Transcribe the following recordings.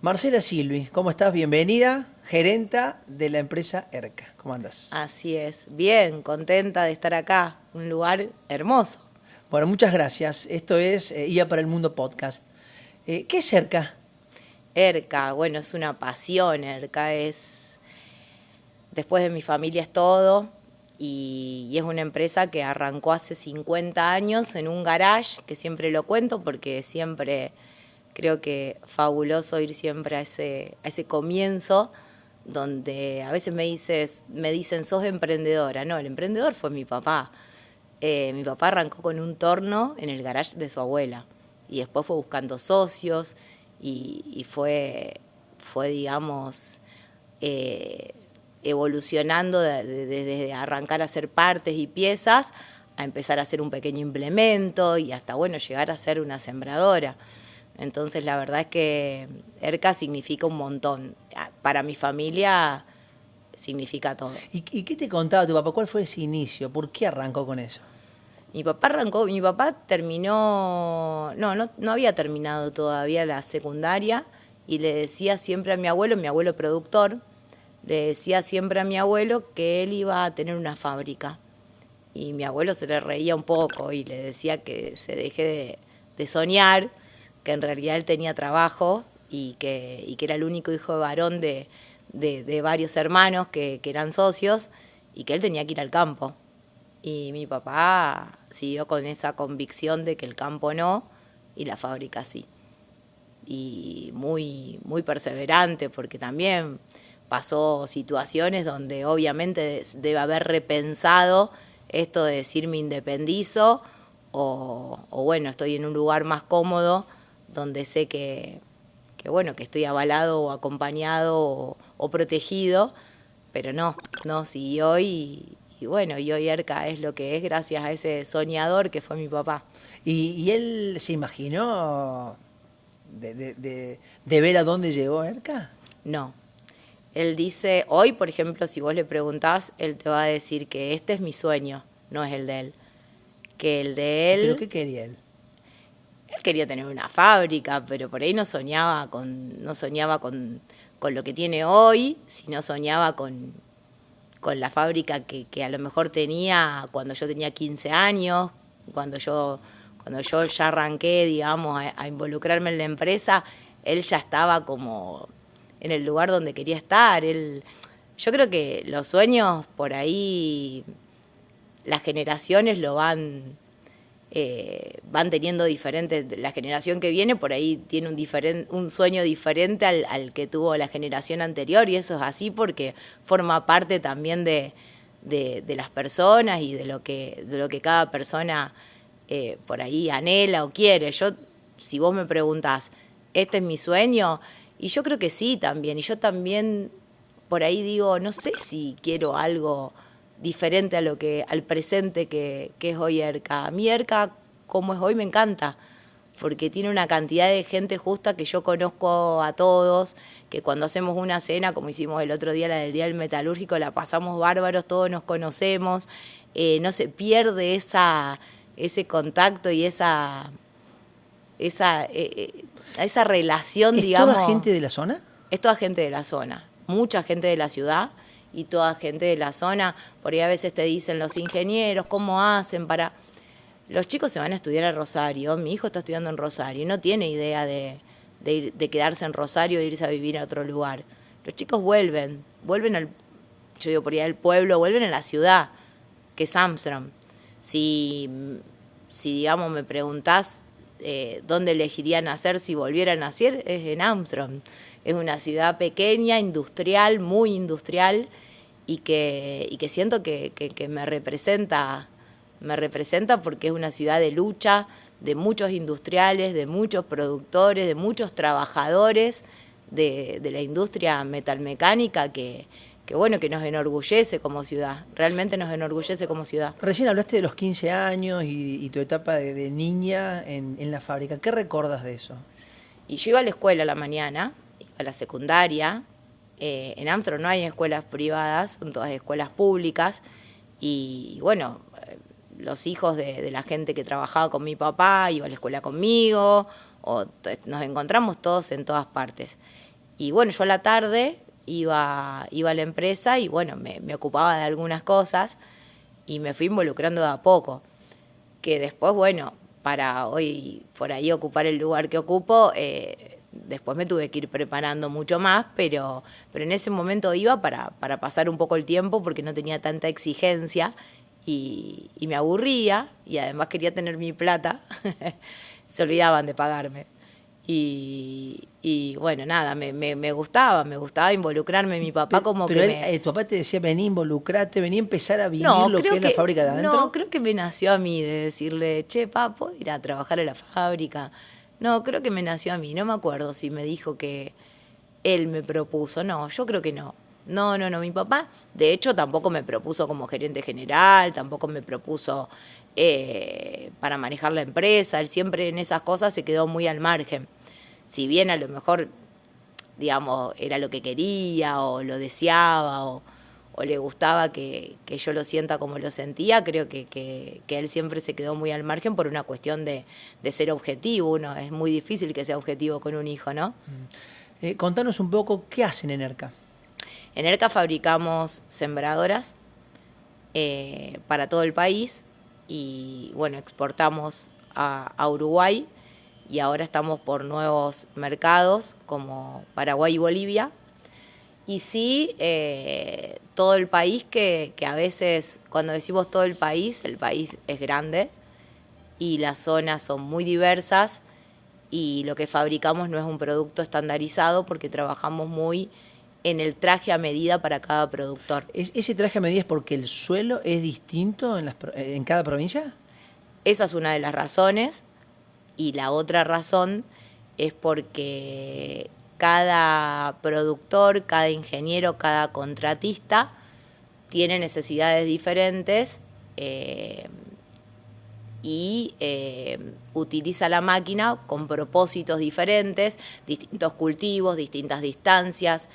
Marcela Silvi, ¿cómo estás? Bienvenida, gerenta de la empresa ERCA. ¿Cómo andas? Así es, bien, contenta de estar acá, un lugar hermoso. Bueno, muchas gracias. Esto es IA para el Mundo Podcast. ¿Qué es ERCA? ERCA, bueno, es una pasión, ERCA es, después de mi familia es todo, y es una empresa que arrancó hace 50 años en un garage, que siempre lo cuento porque siempre creo que fabuloso ir siempre a ese comienzo, donde a veces me dicen, sos emprendedora. No, el emprendedor fue mi papá. Mi papá arrancó con un torno en el garage de su abuela y después fue buscando socios y fue, digamos, evolucionando desde arrancar a hacer partes y piezas a empezar a hacer un pequeño implemento y hasta, bueno, llegar a ser una sembradora. Entonces, la verdad es que ERCA significa un montón. Para mi familia significa todo. ¿Y qué te contaba tu papá? ¿Cuál fue ese inicio? ¿Por qué arrancó con eso? Mi papá terminó, no había terminado todavía la secundaria y le decía siempre a mi abuelo productor, le decía siempre a mi abuelo que él iba a tener una fábrica. Y mi abuelo se le reía un poco y le decía que se deje de soñar, que en realidad él tenía trabajo y que era el único hijo de varón de varios hermanos que eran socios y que él tenía que ir al campo. Y mi papá siguió con esa convicción de que el campo no y la fábrica sí. Y muy, muy perseverante porque también pasó situaciones donde obviamente debe haber repensado esto de decir me independizo o bueno, estoy en un lugar más cómodo donde sé bueno, que estoy avalado o acompañado o protegido, pero no, siguió y bueno, y hoy ERCA es lo que es gracias a ese soñador que fue mi papá. ¿Y él se imaginó de ver a dónde llegó ERCA? No. Él dice, hoy, por ejemplo, si vos le preguntás, él te va a decir que este es mi sueño, no es el de él. Que el de ¿Pero él qué quería él? quería tener una fábrica, pero por ahí no soñaba con lo que tiene hoy, sino soñaba con la fábrica que a lo mejor tenía cuando yo tenía 15 años, cuando yo, cuando yo ya arranqué, digamos, a involucrarme en la empresa, él ya estaba como en el lugar donde quería estar. Yo creo que los sueños por ahí, las generaciones van teniendo diferentes. La generación que viene por ahí tiene un sueño diferente al que tuvo la generación anterior, y eso es así porque forma parte también de las personas y de lo que cada persona por ahí anhela o quiere. Si vos me preguntás, ¿este es mi sueño? Y yo creo que sí también, y yo también por ahí digo, no sé si quiero algo diferente al presente que es hoy ERCA. A mí ERCA, como es hoy, me encanta, porque tiene una cantidad de gente justa que yo conozco a todos, que cuando hacemos una cena, como hicimos el otro día, la del Día del Metalúrgico, la pasamos bárbaros, todos nos conocemos, no se pierde ese contacto y esa relación, ¿Es toda digamos. gente de la zona? Es toda gente de la zona, mucha gente de la ciudad y toda gente de la zona. Por ahí a veces te dicen los ingenieros, ¿cómo hacen para...? Los chicos se van a estudiar a Rosario, mi hijo está estudiando en Rosario y no tiene idea de quedarse en Rosario e irse a vivir a otro lugar. Los chicos vuelven yo digo por ahí al pueblo, vuelven a la ciudad, que es Amsterdam. Si digamos, me preguntás dónde elegirían nacer si volvieran a nacer, es en Amsterdam. Es una ciudad pequeña, industrial, muy industrial, y que siento que me representa porque es una ciudad de lucha, de muchos industriales, de muchos productores, de muchos trabajadores de la industria metalmecánica que bueno, que nos enorgullece como ciudad, realmente nos enorgullece como ciudad. Recién hablaste de los 15 años y tu etapa de niña en la fábrica. ¿Qué recordas de eso? Y yo iba a la escuela a la mañana, iba a la secundaria. En Amsterdam no hay escuelas privadas, son todas escuelas públicas. Y bueno, los hijos de la gente que trabajaba con mi papá iba a la escuela conmigo, nos encontramos todos en todas partes. Y bueno, yo a la tarde iba a la empresa y bueno, me ocupaba de algunas cosas y me fui involucrando de a poco. Que después, bueno, para hoy por ahí ocupar el lugar que ocupo, después me tuve que ir preparando mucho más, pero en ese momento iba para pasar un poco el tiempo porque no tenía tanta exigencia y me aburría y además quería tener mi plata, se olvidaban de pagarme. Y bueno, nada, me gustaba involucrarme. Mi papá como pero que tu papá te decía, vení, involucrate, vení a empezar a vivir no, lo que creo es la fábrica de adentro. No, creo que me nació a mí de decirle, che, papá, ¿puedo ir a trabajar a la fábrica? No, creo que me nació a mí. No me acuerdo si me dijo que él me propuso. No, yo creo que no. No, mi papá, de hecho, tampoco me propuso como gerente general, tampoco me propuso para manejar la empresa. Él siempre en esas cosas se quedó muy al margen. Si bien a lo mejor, digamos, era lo que quería o lo deseaba o le gustaba que yo lo sienta como lo sentía, creo que él siempre se quedó muy al margen por una cuestión de ser objetivo. Uno es muy difícil que sea objetivo con un hijo, ¿no? Contanos un poco, ¿qué hacen en ERCA? En ERCA fabricamos sembradoras para todo el país y, bueno, exportamos a Uruguay y ahora estamos por nuevos mercados como Paraguay y Bolivia. Y sí, todo el país, que a veces cuando decimos todo el país es grande y las zonas son muy diversas y lo que fabricamos no es un producto estandarizado porque trabajamos muy en el traje a medida para cada productor. ¿Ese traje a medida es porque el suelo es distinto en cada provincia? Esa es una de las razones y la otra razón es porque cada productor, cada ingeniero, cada contratista tiene necesidades diferentes y utiliza la máquina con propósitos diferentes, distintos cultivos, distintas distancias,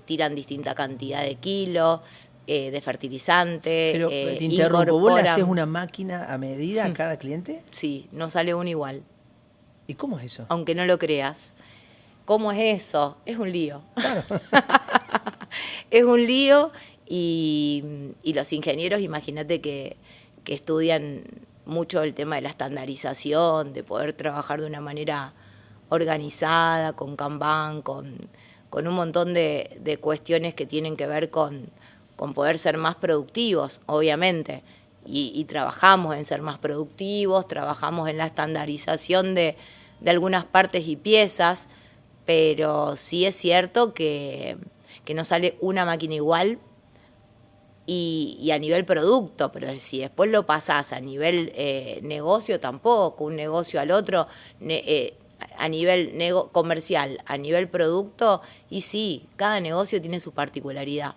tiran distinta cantidad de kilos de fertilizante. Pero te interrumpo, ¿vos le haces una máquina a medida a cada cliente? Sí, no sale uno igual. ¿Y cómo es eso? Aunque no lo creas. ¿Cómo es eso? Es un lío. Claro. Es un lío y los ingenieros, imagínate que estudian mucho el tema de la estandarización, de poder trabajar de una manera organizada, con Kanban, con un montón de cuestiones que tienen que ver con poder ser más productivos, obviamente. Y trabajamos en ser más productivos, trabajamos en la estandarización de algunas partes y piezas, pero sí es cierto que no sale una máquina igual y a nivel producto, pero si después lo pasás a nivel negocio tampoco, un negocio al otro, a nivel comercial, a nivel producto, y sí, cada negocio tiene su particularidad.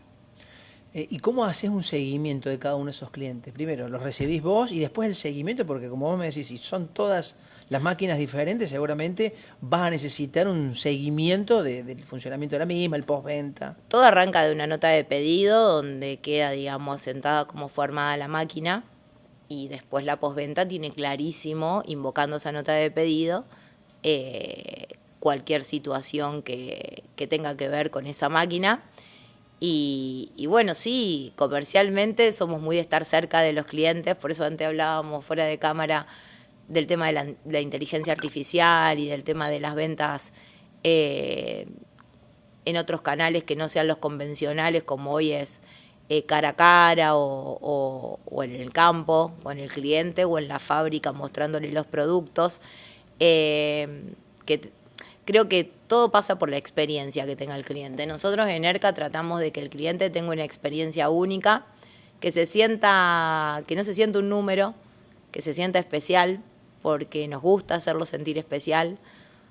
¿Y cómo haces un seguimiento de cada uno de esos clientes? Primero, los recibís vos y después el seguimiento, porque como vos me decís, si son todas las máquinas diferentes, seguramente vas a necesitar un seguimiento del funcionamiento de la misma, el postventa. Todo arranca de una nota de pedido donde queda, digamos, sentada como fue armada la máquina y después la postventa tiene clarísimo, invocando esa nota de pedido, cualquier situación que tenga que ver con esa máquina. Y bueno, sí, comercialmente somos muy de estar cerca de los clientes, por eso antes hablábamos fuera de cámara del tema de la inteligencia artificial y del tema de las ventas en otros canales que no sean los convencionales, como hoy es cara a cara o en el campo, o en el cliente, o en la fábrica mostrándole los productos, que creo que todo pasa por la experiencia que tenga el cliente. Nosotros en ERCA tratamos de que el cliente tenga una experiencia única, que no se sienta un número, que se sienta especial, porque nos gusta hacerlo sentir especial.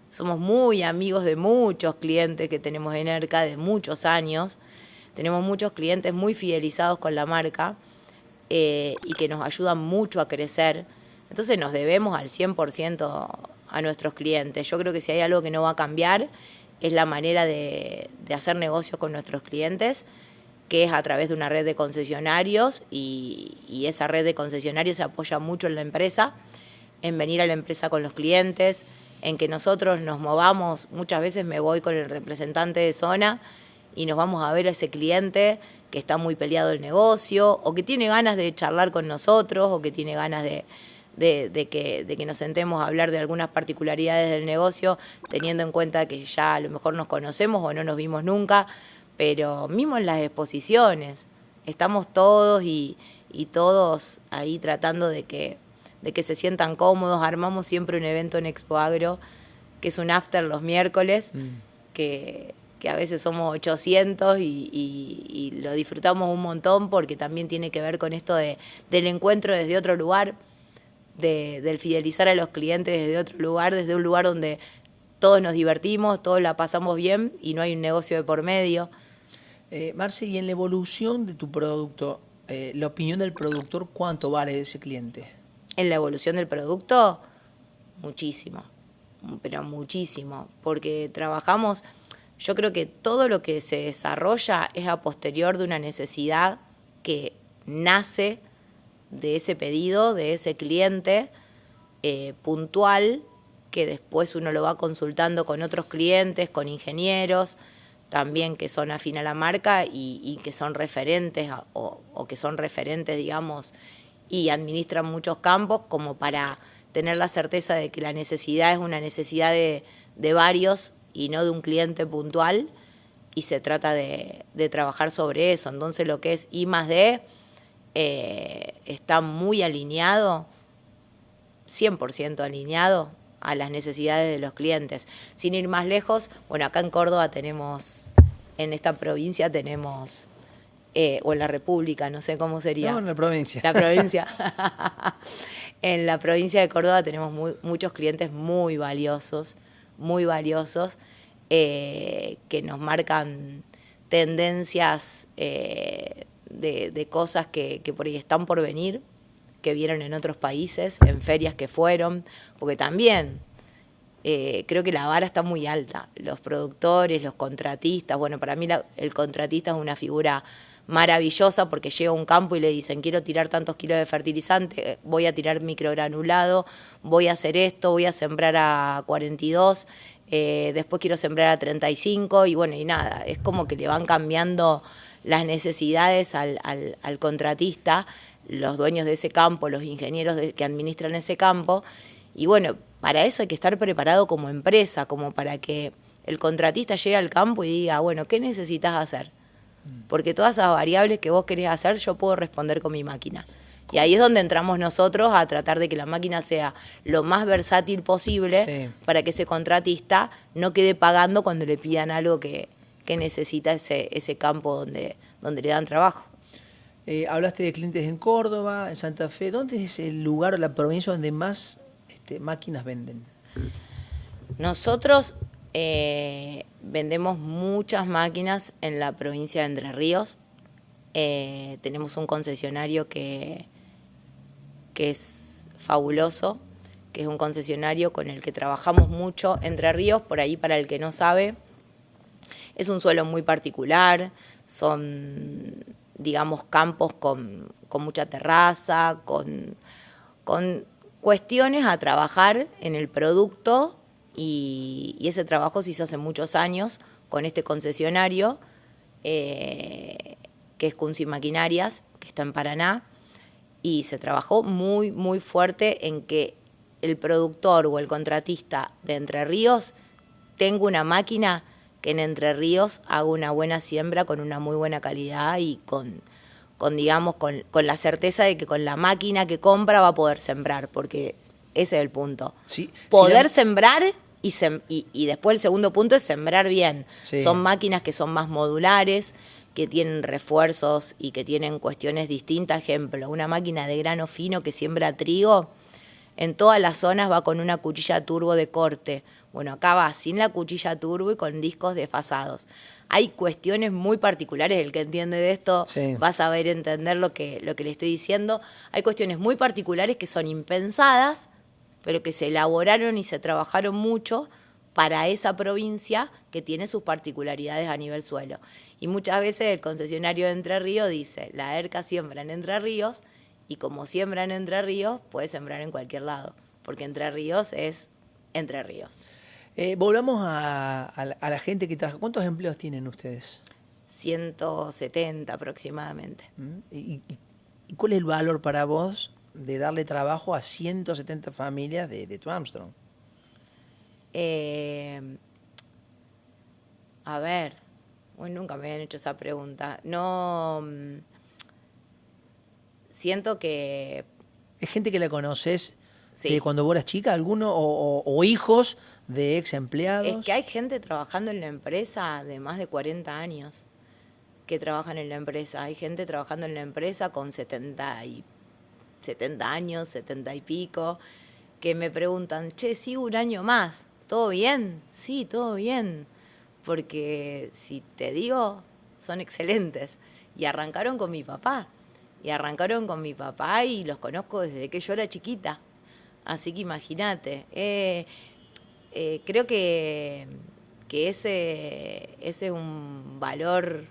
Somos muy amigos de muchos clientes que tenemos en ERCA, de muchos años. Tenemos muchos clientes muy fidelizados con la marca y que nos ayudan mucho a crecer. Entonces nos debemos al 100% a nuestros clientes. Yo creo que si hay algo que no va a cambiar es la manera de hacer negocios con nuestros clientes, que es a través de una red de concesionarios y esa red de concesionarios se apoya mucho en la empresa, en venir a la empresa con los clientes, en que nosotros nos movamos. Muchas veces me voy con el representante de zona y nos vamos a ver a ese cliente que está muy peleado el negocio, o que tiene ganas de charlar con nosotros, o que tiene ganas de que nos sentemos a hablar de algunas particularidades del negocio, teniendo en cuenta que ya a lo mejor nos conocemos o no nos vimos nunca, pero mismo en las exposiciones, estamos todos y todos ahí tratando de que se sientan cómodos. Armamos siempre un evento en Expo Agro, que es un after los miércoles, que a veces somos 800 y lo disfrutamos un montón, porque también tiene que ver con esto del encuentro desde otro lugar, del fidelizar a los clientes desde otro lugar, desde un lugar donde todos nos divertimos, todos la pasamos bien y no hay un negocio de por medio. Marce, y en la evolución de tu producto, la opinión del productor, ¿cuánto vale ese cliente? En la evolución del producto, muchísimo, pero muchísimo, porque trabajamos, yo creo que todo lo que se desarrolla es a posterior de una necesidad que nace de ese pedido, de ese cliente puntual, que después uno lo va consultando con otros clientes, con ingenieros, también que son afín a la marca y que son referentes o que son referentes, digamos, y administran muchos campos, como para tener la certeza de que la necesidad es una necesidad de varios y no de un cliente puntual, y se trata de trabajar sobre eso. Entonces lo que es I+D está muy alineado, 100% alineado a las necesidades de los clientes. Sin ir más lejos, bueno, acá en Córdoba tenemos, en esta provincia tenemos, o en la República, no sé cómo sería. No, en la provincia. La provincia. En la provincia de Córdoba tenemos muchos clientes muy valiosos, que nos marcan tendencias de cosas que por ahí están por venir, que vieron en otros países, en ferias que fueron, porque también creo que la vara está muy alta. Los productores, los contratistas, bueno, para mí el contratista es una figura maravillosa, porque llega a un campo y le dicen: quiero tirar tantos kilos de fertilizante, voy a tirar microgranulado, voy a hacer esto, voy a sembrar a 42, después quiero sembrar a 35, y bueno, y nada, es como que le van cambiando las necesidades al contratista, los dueños de ese campo, los ingenieros que administran ese campo. Y bueno, para eso hay que estar preparado como empresa, como para que el contratista llegue al campo y diga: bueno, ¿qué necesitas hacer? Porque todas esas variables que vos querés hacer, yo puedo responder con mi máquina. Y ahí es donde entramos nosotros a tratar de que la máquina sea lo más versátil posible, sí, para que ese contratista no quede pagando cuando le pidan algo que necesita ese campo donde le dan trabajo. Hablaste de clientes en Córdoba, en Santa Fe. ¿Dónde es el lugar o la provincia donde más máquinas venden? Nosotros vendemos muchas máquinas en la provincia de Entre Ríos. Tenemos un concesionario que es fabuloso, que es un concesionario con el que trabajamos mucho. Entre Ríos, por ahí para el que no sabe, es un suelo muy particular, son, digamos, campos con mucha terraza, con cuestiones a trabajar en el producto, y ese trabajo se hizo hace muchos años con este concesionario, que es Kunzi Maquinarias, que está en Paraná, y se trabajó muy, muy fuerte en que el productor o el contratista de Entre Ríos tenga una máquina que en Entre Ríos haga una buena siembra con una muy buena calidad y con la certeza de que con la máquina que compra va a poder sembrar, porque ese es el punto. Sí, poder sembrar y después el segundo punto es sembrar bien. Sí. Son máquinas que son más modulares, que tienen refuerzos y que tienen cuestiones distintas. Ejemplo, una máquina de grano fino que siembra trigo, en todas las zonas va con una cuchilla turbo de corte. Bueno, acá va sin la cuchilla turbo y con discos desfasados. Hay cuestiones muy particulares, el que entiende de esto, sí, va a saber entender lo que le estoy diciendo. Hay cuestiones muy particulares que son impensadas, pero que se elaboraron y se trabajaron mucho para esa provincia que tiene sus particularidades a nivel suelo. Y muchas veces el concesionario de Entre Ríos dice: la ERCA siembra en Entre Ríos, y como siembra en Entre Ríos, puede sembrar en cualquier lado, porque Entre Ríos es Entre Ríos. Volvamos a la gente que trabaja. ¿Cuántos empleos tienen ustedes? 170 aproximadamente. ¿Y cuál es el valor para vos de darle trabajo a 170 familias de tu Armstrong? A ver, nunca me habían hecho esa pregunta. No, siento que... ¿Es gente que la conoces Sí. de cuando vos eras chica, alguno, o hijos de ex empleados? Es que hay gente trabajando en la empresa de más de 40 años que trabajan en la empresa. Hay gente trabajando en la empresa con 70 años, 70 y pico, que me preguntan, che, sigo un año más, ¿todo bien? Sí, todo bien. Porque si te digo, son excelentes. Y arrancaron con mi papá. Y los conozco desde que yo era chiquita. Así que imagínate. Creo que ese es un valor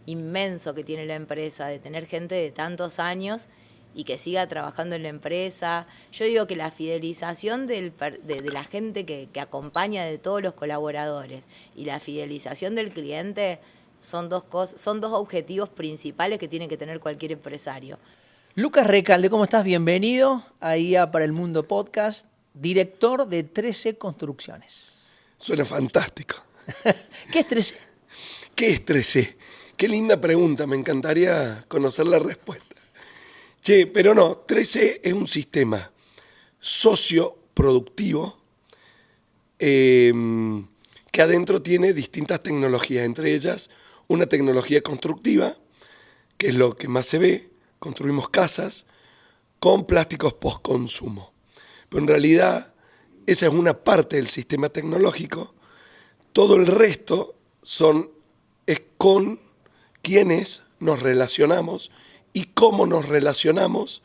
inmenso que tiene la empresa, de tener gente de tantos años y que siga trabajando en la empresa. Yo digo que la fidelización de la gente que acompaña, de todos los colaboradores, y la fidelización del cliente son dos objetivos principales que tiene que tener cualquier empresario. Lucas Recalde, ¿cómo estás? Bienvenido ahí a Para el Mundo Podcast, director de 13 Construcciones. Suena fantástico. ¿Qué es 13? ¿Qué es 13? Qué linda pregunta, me encantaría conocer la respuesta. Che, pero no, 13 es un sistema socioproductivo que adentro tiene distintas tecnologías, entre ellas una tecnología constructiva, que es lo que más se ve. Construimos casas con plásticos post-consumo. Pero en realidad esa es una parte del sistema tecnológico. Todo el resto es con quienes nos relacionamos y cómo nos relacionamos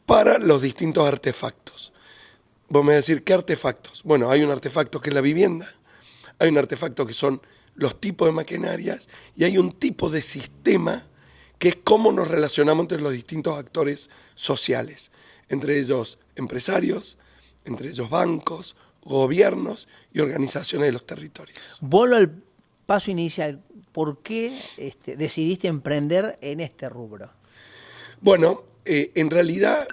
para los distintos artefactos. Vos me vas a decir, ¿qué artefactos? Bueno, hay un artefacto que es la vivienda, hay un artefacto que son los tipos de maquinarias y hay un tipo de sistema que es cómo nos relacionamos entre los distintos actores sociales, entre ellos empresarios, entre ellos bancos, gobiernos y organizaciones de los territorios. Vuelvo al paso inicial. ¿Por qué decidiste emprender en este rubro? Bueno, en realidad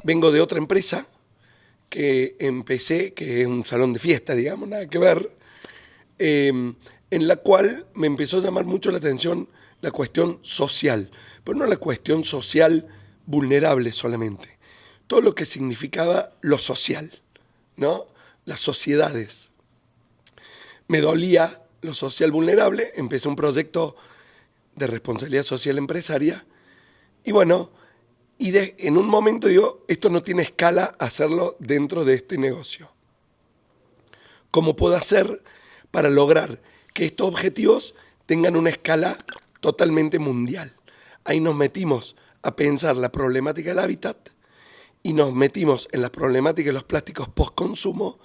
vengo de otra empresa que empecé, que es un salón de fiesta, digamos, nada que ver, en la cual me empezó a llamar mucho la atención la cuestión social, pero no la cuestión social vulnerable solamente, todo lo que significaba lo social, ¿no? Las sociedades. Me dolía lo social vulnerable, empecé un proyecto de responsabilidad social empresaria y bueno, en un momento digo, esto no tiene escala hacerlo dentro de este negocio. ¿Cómo puedo hacer para lograr que estos objetivos tengan una escala totalmente mundial? Ahí nos metimos a pensar la problemática del hábitat y nos metimos en la problemática de los plásticos post-consumo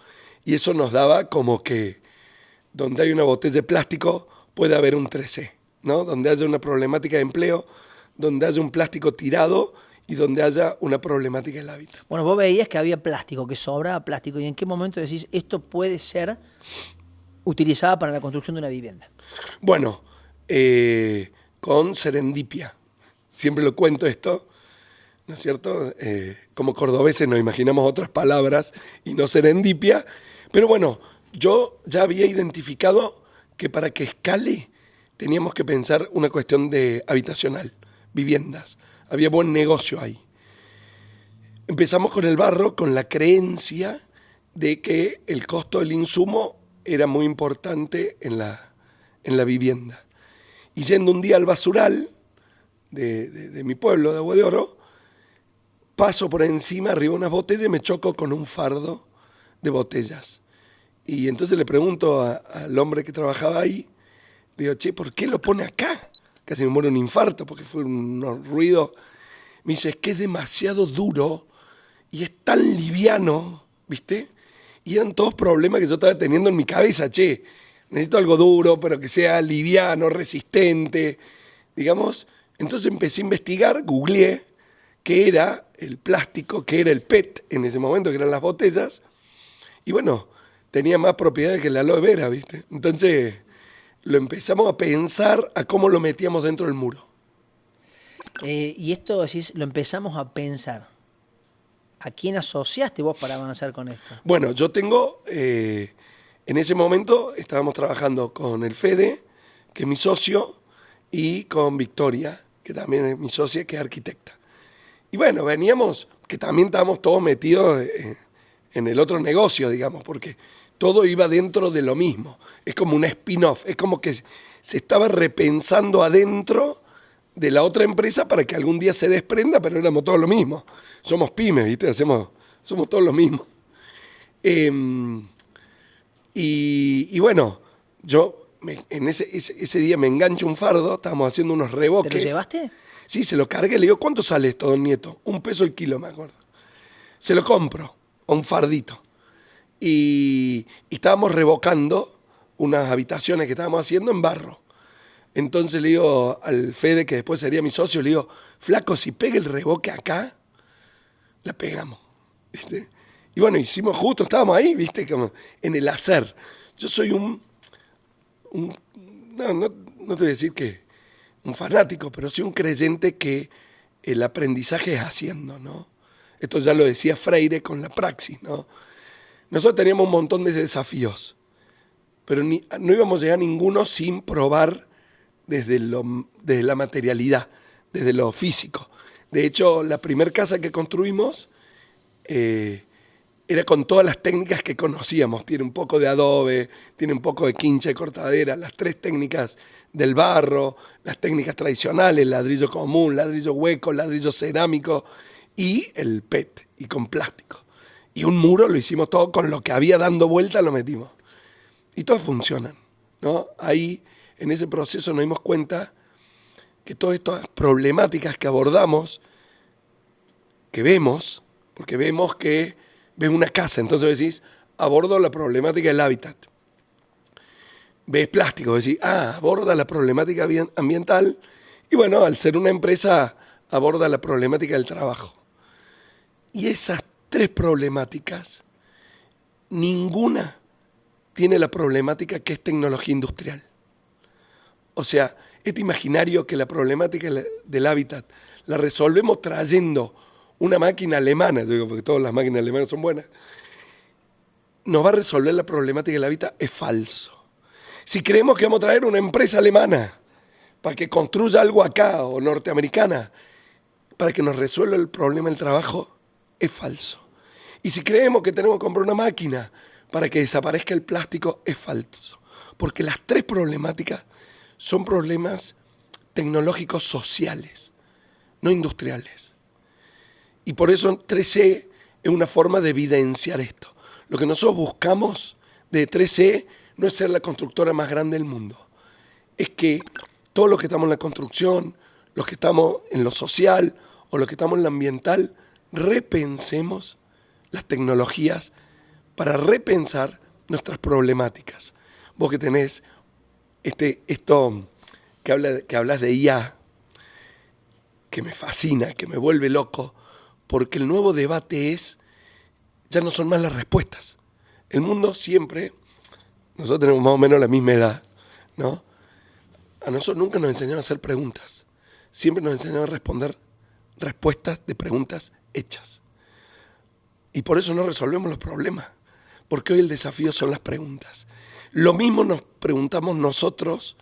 y eso nos daba como que donde hay una botella de plástico puede haber un 13, ¿no? Donde haya una problemática de empleo, donde haya un plástico tirado y donde haya una problemática del hábitat. Bueno, vos veías que había plástico, que sobraba plástico, ¿y en qué momento decís esto puede ser utilizada para la construcción de una vivienda? Bueno, con serendipia. Siempre lo cuento esto, ¿no es cierto? Como cordobeses nos imaginamos otras palabras y no serendipia. Pero bueno, yo ya había identificado que para que escale teníamos que pensar una cuestión de habitacional, viviendas. Había buen negocio ahí. Empezamos con el barro, con la creencia de que el costo del insumo era muy importante en la vivienda. Y yendo un día al basural de mi pueblo, de Agua de Oro, paso por encima, arriba unas botellas y me choco con un fardo de botellas. Y entonces le pregunto al hombre que trabajaba ahí, le digo, che, ¿por qué lo pone acá? Casi me muero un infarto porque fue un ruido. Me dice, es que es demasiado duro y es tan liviano, ¿viste? Y eran todos problemas que yo estaba teniendo en mi cabeza, che, necesito algo duro, pero que sea liviano, resistente, digamos. Entonces empecé a investigar, googleé qué era el plástico, qué era el PET en ese momento, que eran las botellas, Y bueno, tenía más propiedades que la aloe vera, ¿viste? Entonces lo empezamos a pensar a cómo lo metíamos dentro del muro. Y esto decís, lo empezamos a pensar. ¿A quién asociaste vos para avanzar con esto? Bueno, yo tengo, en ese momento estábamos trabajando con el Fede, que es mi socio, y con Victoria, que también es mi socia, que es arquitecta. Y bueno, veníamos, que también estábamos todos metidos en el otro negocio, digamos, porque todo iba dentro de lo mismo. Es como un spin-off, es como que se estaba repensando adentro de la otra empresa para que algún día se desprenda, pero éramos todos lo mismo. Somos pymes, ¿viste? Somos todos lo mismo. Y bueno, yo en ese día me engancho un fardo, estábamos haciendo unos reboques. ¿Te lo llevaste? Sí, se lo cargué, le digo, ¿cuánto sale esto, don Nieto? $1 el kilo, me acuerdo. Se lo compro, a un fardito. Y estábamos revocando unas habitaciones que estábamos haciendo en barro. Entonces le digo al Fede, que después sería mi socio, le digo, flaco, si pega el reboque acá, la pegamos, ¿viste? Y bueno, hicimos justo, estábamos ahí, ¿viste? Como en el hacer. Yo soy no te voy a decir que un fanático, pero sí un creyente que el aprendizaje es haciendo, ¿no? Esto ya lo decía Freire con la praxis, ¿no? Nosotros teníamos un montón de desafíos, pero no íbamos a llegar a ninguno sin probar desde la materialidad, desde lo físico. De hecho, la primera casa que construimos era con todas las técnicas que conocíamos. Tiene un poco de adobe, tiene un poco de quincha y cortadera, las 3 técnicas del barro, las técnicas tradicionales, ladrillo común, ladrillo hueco, ladrillo cerámico y el PET, y con plástico. Y un muro lo hicimos todo con lo que había dando vuelta, lo metimos. Y todas funcionan, ¿no? Ahí, en ese proceso nos dimos cuenta que todas estas problemáticas que abordamos, que vemos, porque vemos que ves una casa, entonces decís, abordo la problemática del hábitat. Ves plástico, decís, aborda la problemática ambiental, y bueno, al ser una empresa, aborda la problemática del trabajo. Y esas 3 problemáticas, ninguna tiene la problemática que es tecnología industrial. O sea, este imaginario que la problemática del hábitat la resolvemos trayendo una máquina alemana, yo digo, porque todas las máquinas alemanas son buenas, nos va a resolver la problemática del hábitat, es falso. Si creemos que vamos a traer una empresa alemana para que construya algo acá, o norteamericana, para que nos resuelva el problema del trabajo, es falso. Y si creemos que tenemos que comprar una máquina para que desaparezca el plástico, es falso. Porque las 3 problemáticas son problemas tecnológicos sociales, no industriales. Y por eso 3C es una forma de evidenciar esto. Lo que nosotros buscamos de 3C no es ser la constructora más grande del mundo. Es que todos los que estamos en la construcción, los que estamos en lo social o los que estamos en lo ambiental, repensemos las tecnologías para repensar nuestras problemáticas. Vos que tenés esto que hablas de IA, que me fascina, que me vuelve loco, porque el nuevo debate ya no son más las respuestas. El mundo siempre, nosotros tenemos más o menos la misma edad, ¿no? A nosotros nunca nos enseñaron a hacer preguntas, siempre nos enseñaron a responder respuestas de preguntas hechas. Y por eso no resolvemos los problemas, porque hoy el desafío son las preguntas. Lo mismo nos preguntamos nosotros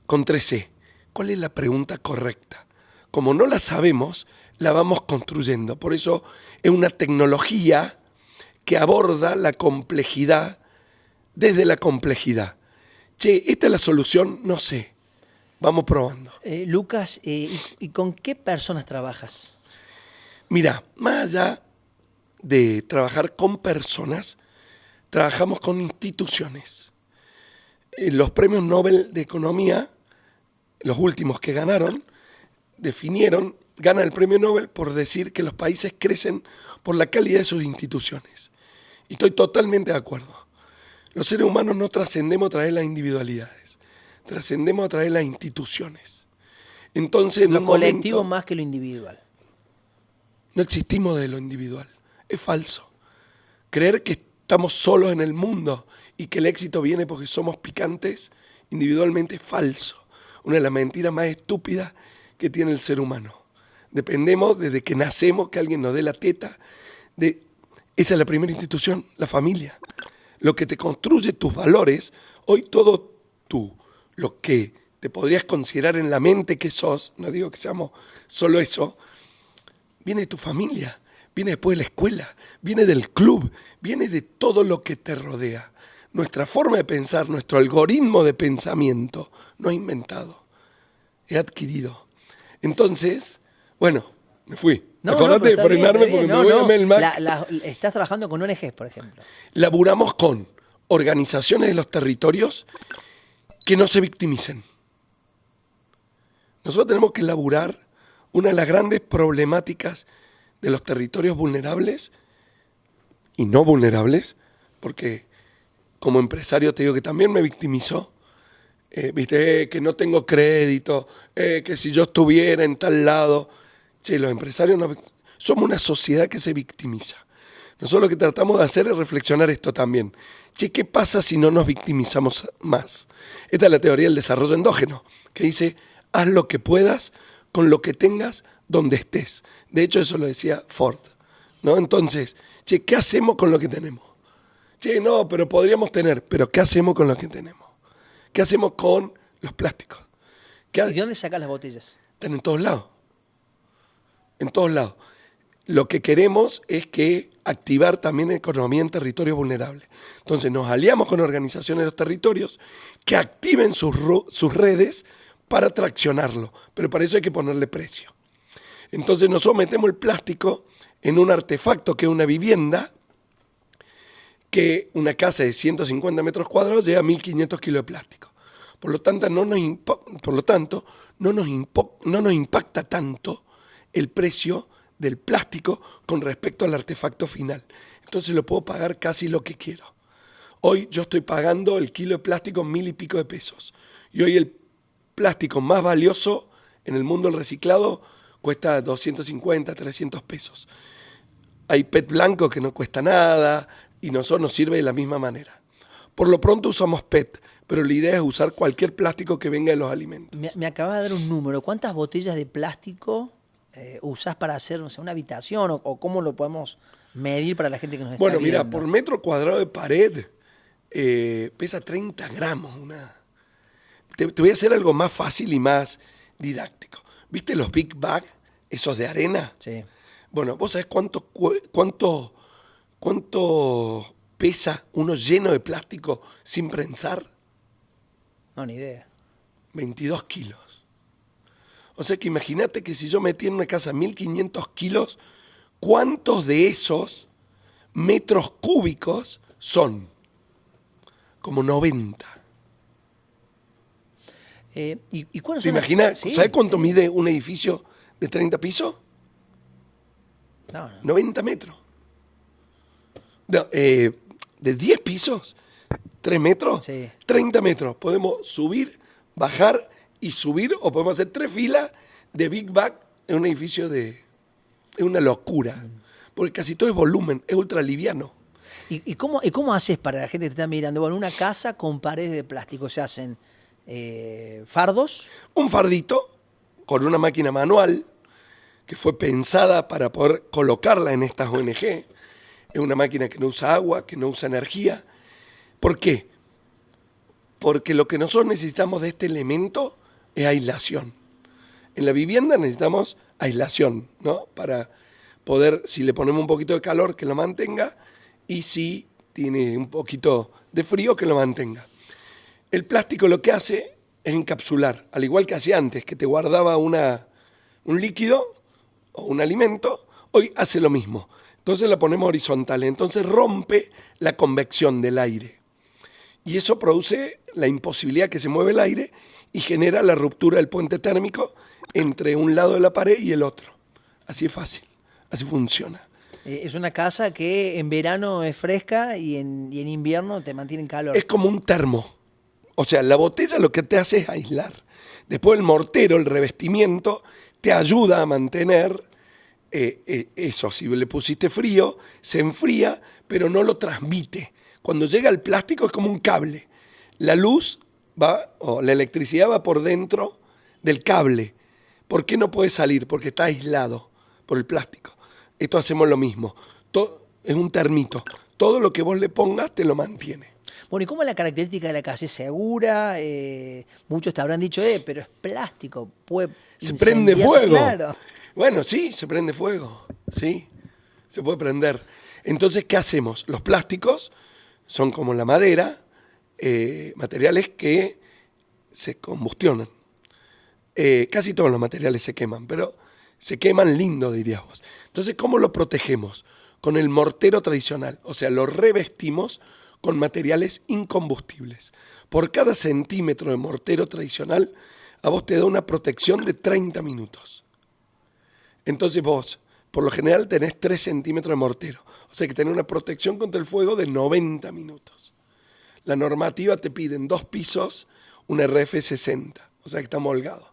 con 3C. ¿Cuál es la pregunta correcta? Como no la sabemos, la vamos construyendo. Por eso es una tecnología que aborda la complejidad desde la complejidad. Che, ¿esta es la solución? No sé. Vamos probando. Lucas, ¿y con qué personas trabajas? Mira, más allá de trabajar con personas, trabajamos con instituciones. Los premios Nobel de Economía, los últimos que ganaron, gana el premio Nobel por decir que los países crecen por la calidad de sus instituciones. Y estoy totalmente de acuerdo. Los seres humanos no trascendemos a través de las individualidades, trascendemos a través de las instituciones. Entonces, lo colectivo más que lo individual. No existimos de lo individual. Es falso. Creer que estamos solos en el mundo y que el éxito viene porque somos picantes, individualmente es falso. Una de las mentiras más estúpidas que tiene el ser humano. Dependemos desde que nacemos, que alguien nos dé la teta. Esa es la primera institución, la familia. Lo que te construye tus valores, hoy todo lo que te podrías considerar en la mente que sos, no digo que seamos solo eso, viene de tu familia, viene después de la escuela, viene del club, viene de todo lo que te rodea. Nuestra forma de pensar, nuestro algoritmo de pensamiento, no he inventado, he adquirido. Entonces, bueno, me fui. Acordate de frenarme porque me voy a Melmac. Estás trabajando con ONGs, por ejemplo. Laburamos con organizaciones de los territorios que no se victimicen. Nosotros tenemos que laburar una de las grandes problemáticas de los territorios vulnerables y no vulnerables, porque como empresario te digo que también me victimizó. Viste, que no tengo crédito, que si yo estuviera en tal lado. Che, los empresarios somos una sociedad que se victimiza. Nosotros lo que tratamos de hacer es reflexionar esto también. Che, ¿qué pasa si no nos victimizamos más? Esta es la teoría del desarrollo endógeno, que dice, haz lo que puedas con lo que tengas donde estés. De hecho, eso lo decía Ford, ¿no? Entonces, che, ¿qué hacemos con lo que tenemos? Che, no, pero podríamos tener, pero ¿qué hacemos con lo que tenemos? ¿Qué hacemos con los plásticos? ¿Y de dónde sacas las botellas? Están en todos lados. En todos lados. Lo que queremos es que activar también economía en territorios vulnerables. Entonces nos aliamos con organizaciones de los territorios que activen sus redes para traccionarlo. Pero para eso hay que ponerle precio. Entonces nosotros metemos el plástico en un artefacto que es una vivienda, que una casa de 150 metros cuadrados lleva 1.500 kilos de plástico. Por lo tanto, no nos impacta tanto el precio del plástico con respecto al artefacto final. Entonces lo puedo pagar casi lo que quiero. Hoy yo estoy pagando el kilo de plástico 1.000 y pico de pesos. Y hoy el plástico más valioso en el mundo del reciclado cuesta 250, 300 pesos. Hay PET blanco que no cuesta nada y nosotros nos sirve de la misma manera. Por lo pronto usamos PET, pero la idea es usar cualquier plástico que venga de los alimentos. Me acabas de dar un número. ¿Cuántas botellas de plástico usás para hacer, no sé, una habitación o cómo lo podemos medir para la gente que nos está viendo? Bueno, mira, por metro cuadrado de pared pesa 30 gramos. Te voy a hacer algo más fácil y más didáctico. ¿Viste los Big Bag, esos de arena? Sí. Bueno, ¿vos sabés cuánto pesa uno lleno de plástico sin prensar? No, ni idea. 22 kilos. O sea que imagínate que si yo metí en una casa 1.500 kilos, ¿cuántos de esos metros cúbicos son? Como 90. ¿Y cuáles ¿Te son imaginas? Sí, ¿Sabes cuánto sí. mide un edificio de 30 pisos? No. 90 metros. No, de 10 pisos, 3 metros, Sí. 30 metros. Podemos subir, bajar y subir, o podemos hacer 3 filas de Big Bag en un edificio es una locura. Porque casi todo es volumen, es ultraliviano. ¿Y cómo haces para la gente que te está mirando? Bueno, una casa con paredes de plástico, se hacen fardos. Un fardito con una máquina manual que fue pensada para poder colocarla en estas ONG. Es una máquina que no usa agua, que no usa energía. ¿Por qué? Porque lo que nosotros necesitamos de este elemento es aislación. En la vivienda necesitamos aislación, ¿no? Para poder, si le ponemos un poquito de calor, que lo mantenga, y si tiene un poquito de frío, que lo mantenga. El plástico lo que hace es encapsular, al igual que hacía antes, que te guardaba un líquido o un alimento, hoy hace lo mismo. Entonces la ponemos horizontal, entonces rompe la convección del aire. Y eso produce la imposibilidad que se mueve el aire y genera la ruptura del puente térmico entre un lado de la pared y el otro. Así es fácil, así funciona. Es una casa que en verano es fresca y en invierno te mantiene en calor. Es como un termo. O sea, la botella lo que te hace es aislar. Después el mortero, el revestimiento, te ayuda a mantener eso, si le pusiste frío, se enfría, pero no lo transmite. Cuando llega al plástico es como un cable. La luz va, o la electricidad va por dentro del cable. ¿Por qué no puede salir? Porque está aislado por el plástico. Esto hacemos lo mismo. Es un termito. Todo lo que vos le pongas te lo mantiene. Bueno, ¿y cómo es la característica de la casa? ¿Es segura? Muchos te habrán dicho, pero es plástico, puede Se prende incendiarse". fuego. Claro. Bueno, sí, se prende fuego. Sí, se puede prender. Entonces, ¿qué hacemos? Los plásticos son como la madera, materiales que se combustionan. Casi todos los materiales se queman, pero se queman lindo, dirías vos. Entonces, ¿cómo lo protegemos? Con el mortero tradicional. O sea, lo revestimos con materiales incombustibles. Por cada centímetro de mortero tradicional, a vos te da una protección de 30 minutos. Entonces vos, por lo general, tenés 3 centímetros de mortero. O sea que tenés una protección contra el fuego de 90 minutos. La normativa te pide en 2 pisos un RF60. O sea que estamos holgados.